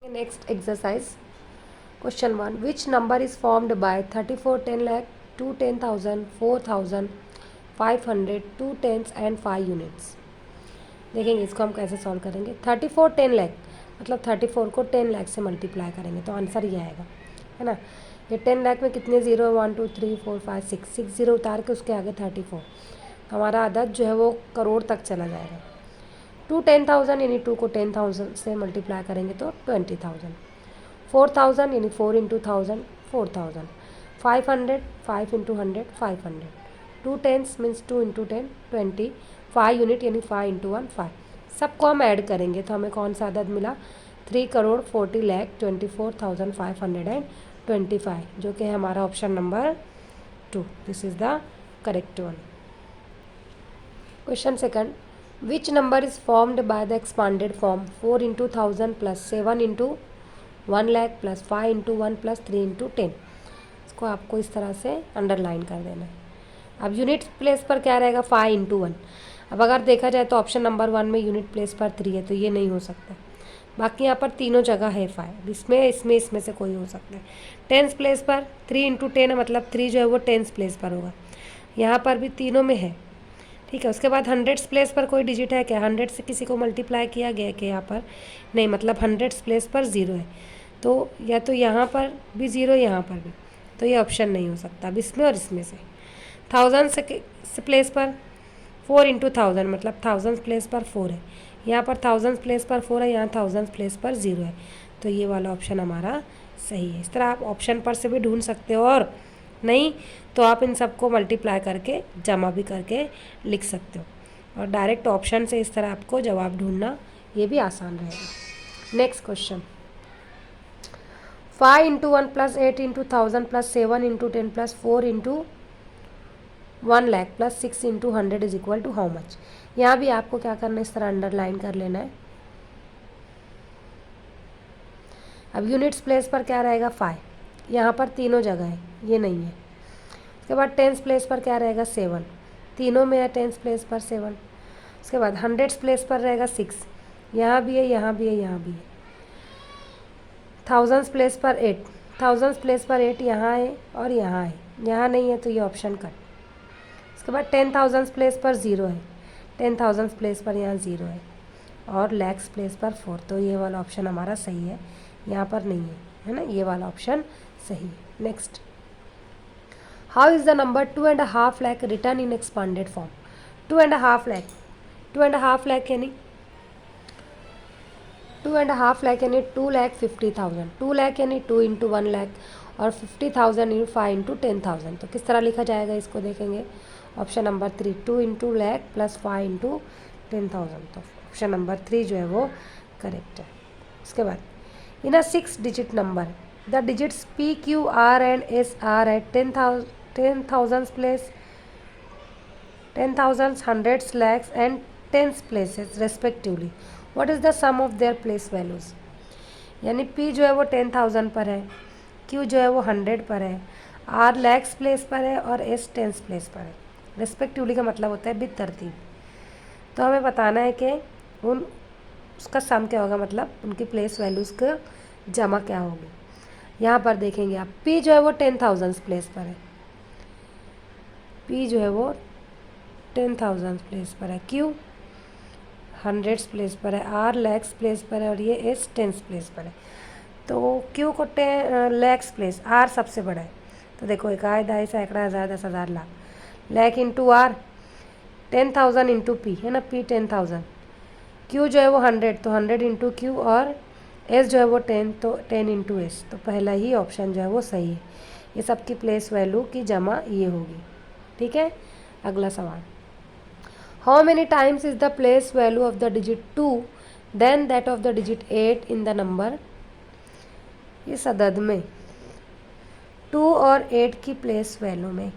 Next exercise, question 1. Which number is formed by 34 10 lakh, 2 10,000, 4,000, 500, 2 tens and 5 units? देखेंगे इसको हम कैसे सॉल्व करेंगे। 34 10 लाख मतलब 34 को 10 लाख से मल्टीप्लाई करेंगे तो आंसर ये आएगा, है ना। ये 10 लाख में कितने ज़ीरो है, 1 2 3 4 5 6 ज़ीरो उतार के उसके आगे 34, तो हमारा अदद जो है वो करोड़ तक चला जाएगा। 2 10,000 यानी 2 को 10,000 से मल्टीप्लाई करेंगे तो 20,000, 4,000 यानी 4 into 1000 4,000, 500 5 into 100 500, 2 tens means 2 into 10 20, 5 unit यानी 5 इंटू 1 5। सबको हम ऐड करेंगे तो हमें कौन सा अदद मिला, 3 करोड़ 40 लाख 24,525, जो कि है हमारा option number 2। This is the correct one. Question second, which number is formed by the expanded form 4 into 1000 plus 7 into 1 lakh plus 5 into 1 plus 3 into 10। इसको आपको इस तरह से अंडरलाइन कर देना है। अब यूनिट प्लेस पर क्या रहेगा, 5 इंटू 1। अब अगर देखा जाए तो ऑप्शन नंबर 1 में यूनिट प्लेस पर 3 है तो ये नहीं हो सकता। बाकी यहाँ पर तीनों जगह है 5, इसमें से कोई हो सकता है। टेंस प्लेस पर 3 इंटू 10 है मतलब 3 जो है वो टेंस प्लेस पर होगा, यहाँ पर भी तीनों में है, ठीक है। उसके बाद हंड्रेड्स प्लेस पर कोई डिजिट है क्या, 100 से किसी को मल्टीप्लाई किया गया कि यहाँ पर नहीं, मतलब हंड्रेड्स प्लेस पर 0 है, तो या तो यहाँ पर भी 0 यहाँ पर भी, तो ये ऑप्शन नहीं हो सकता अब इसमें और इसमें से। 1000 से प्लेस पर 4 इंटू 1000 मतलब 1000 प्लेस पर 4 है, यहाँ पर 1000 प्लेस पर 4 है, यहाँ 1000 प्लेस पर 0 है, तो ये वाला ऑप्शन हमारा सही है। इस तरह आप ऑप्शन पर से भी ढूंढ सकते हो, और नहीं तो आप इन सबको मल्टीप्लाई करके जमा भी करके लिख सकते हो, और डायरेक्ट ऑप्शन से इस तरह आपको जवाब ढूंढना ये भी आसान रहेगा। Next question, 5 into 1 plus 8 into 1000 plus 7 into 10 plus 4 into 1 lakh plus 6 into 100 is equal to how much. यहाँ भी आपको क्या करना है, इस तरह अंडरलाइन कर लेना है। अब यूनिट्स प्लेस पर क्या रहेगा, 5, यहाँ पर तीनों जगह है, ये नहीं है। उसके बाद टेंस प्लेस पर क्या रहेगा, 7, तीनों में है टेंस प्लेस पर 7। उसके बाद हंड्रेड्स प्लेस पर रहेगा 6, यहाँ भी है, यहाँ भी है, यहाँ भी है। थाउजेंड्स प्लेस पर 8, थाउजेंड्स प्लेस पर 8 यहाँ है और यहाँ है, यहाँ नहीं है तो ये ऑप्शन कट। उसके बाद 10,000 प्लेस पर 0 है, 10,000 प्लेस पर यहाँ 0 है, और लैक्स प्लेस पर 4, तो ये वाला ऑप्शन हमारा सही है, यहाँ पर नहीं है ना, ये वाला ऑप्शन सही है। Next, how is the number 2.5 lakh return in expanded form. 2.5 lakh, 2.5 lakh यानी 2.5 लाख यानी 2,50,000, 2 लाख यानी 2 इंटू 1 लाख, और 50,000 इंटू 5 इंटू 10,000, तो किस तरह लिखा जाएगा इसको देखेंगे। Option number 3, 2 into lakh plus 5 into 10,000, तो ऑप्शन नंबर 3 जो है वो करेक्ट है। उसके बाद, इन अ 6 digit number the digits P Q R and S are at 10,000 place, 10,000, hundreds, lakhs and tens places respectively. What is the sum of their place values? यानी P जो है वो 10,000 पर है, Q जो है वो 100 पर है, R लैक्स प्लेस पर है और S टेंस प्लेस पर है। रेस्पेक्टिवली का मतलब होता है बितरतीब। तो हमें बताना है कि उसका सम क्या होगा, मतलब उनकी प्लेस वैल्यूज़ का जमा क्या होगी। यहाँ पर देखेंगे आप, P जो है वो 10,000 प्लेस पर है, P जो है वो 10,000 प्लेस पर है, Q हंड्रेड्स प्लेस पर है, R लैक्स प्लेस पर है और ये S टेंस प्लेस पर है। तो Q को लैक्स प्लेस, R सबसे बड़ा है, तो देखो 1 दहाई सैकड़ा हज़ार 10,000 lakh, lakh into R 10,000 into P है ना, P 10,000, Q जो है वो 100 तो 100 इंटू Q, और S जो है वो 10 तो 10 इंटू S, तो पहला ही ऑप्शन जो है वो सही है। ये सबकी प्लेस वैल्यू की जमा ये होगी, ठीक है। अगला सवाल, how many times is the place value of the digit 2 then that of the digit 8 in the number. इस अदद में 2 और 8 की प्लेस वैल्यू में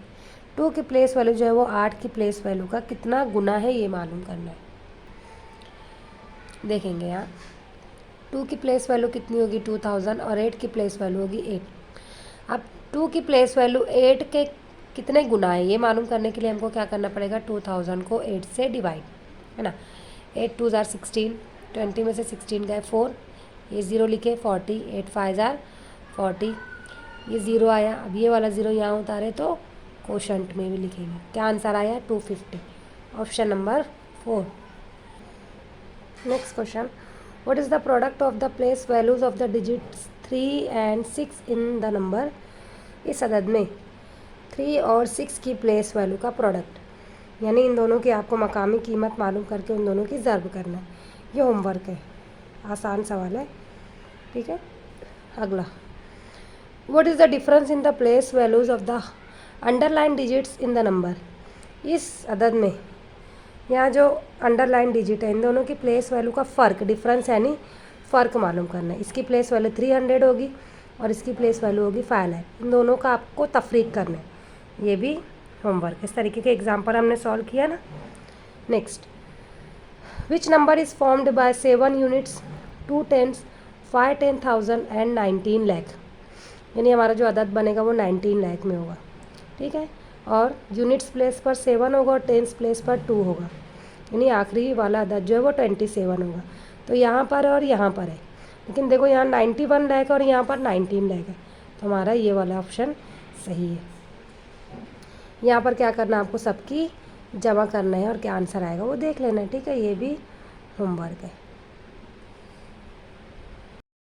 2 की प्लेस वैल्यू जो है वो 8 की प्लेस वैल्यू का कितना गुना है, ये मालूम करना है। देखेंगे यहाँ 2 की प्लेस वैल्यू कितनी होगी 2000, और 8 की प्लेस वैल्यू होगी 8। अब 2 की प्लेस वैल्यू 8 के कितने गुना है ये मालूम करने के लिए हमको क्या करना पड़ेगा, 2000 को 8 से डिवाइड, है ना। 8 2 16, 20 में से 16 गए 4, ये 0 लिखे 40, 8 5 जार 40, ये 0 आया। अब ये वाला 0 यहाँ उतारे तो कोशंट में भी लिखेंगे। क्या आंसर आया? 250, option number 4। Next question, what is the product of the place values of the digits 3 and 6 in the number? इस अदद में 3 और 6 की प्लेस वैल्यू का प्रोडक्ट, यानी इन दोनों की आपको मकामी कीमत मालूम करके उन दोनों की ज़र्ब करना है। ये होमवर्क है, आसान सवाल है, ठीक है। अगला, what is the difference in the place values of the underline digits in the number? इस अदद में यहाँ जो अंडरलाइन डिजिट है इन दोनों की प्लेस वैल्यू का फ़र्क, डिफरेंस यानी फ़र्क मालूम करना है। इसकी प्लेस वैल्यू 300 होगी और इसकी प्लेस वैल्यू होगी 5 लाख। इन दोनों का आपको तफरीक करना है, ये भी होमवर्क। इस तरीके के एग्जाम्पल हमने सॉल्व किया ना। Next, which number is formed by 7 units 2 tens 5 10,000 and 19 lakh? यानी हमारा जो अदद बनेगा वो 19 लाख में होगा, ठीक है। और यूनिट्स प्लेस पर 7 होगा और टेंस प्लेस पर 2 होगा, यानी आखिरी वाला अदद जो है वो 27 होगा। तो यहाँ पर और यहाँ पर है, लेकिन देखो यहाँ 91 लाख और यहाँ पर 19 लाख है, तो हमारा ये वाला ऑप्शन सही है। यहाँ पर क्या करना है, आपको सबकी जमा करना है और क्या आंसर आएगा वो देख लेना है, ठीक है। ये भी होमवर्क है।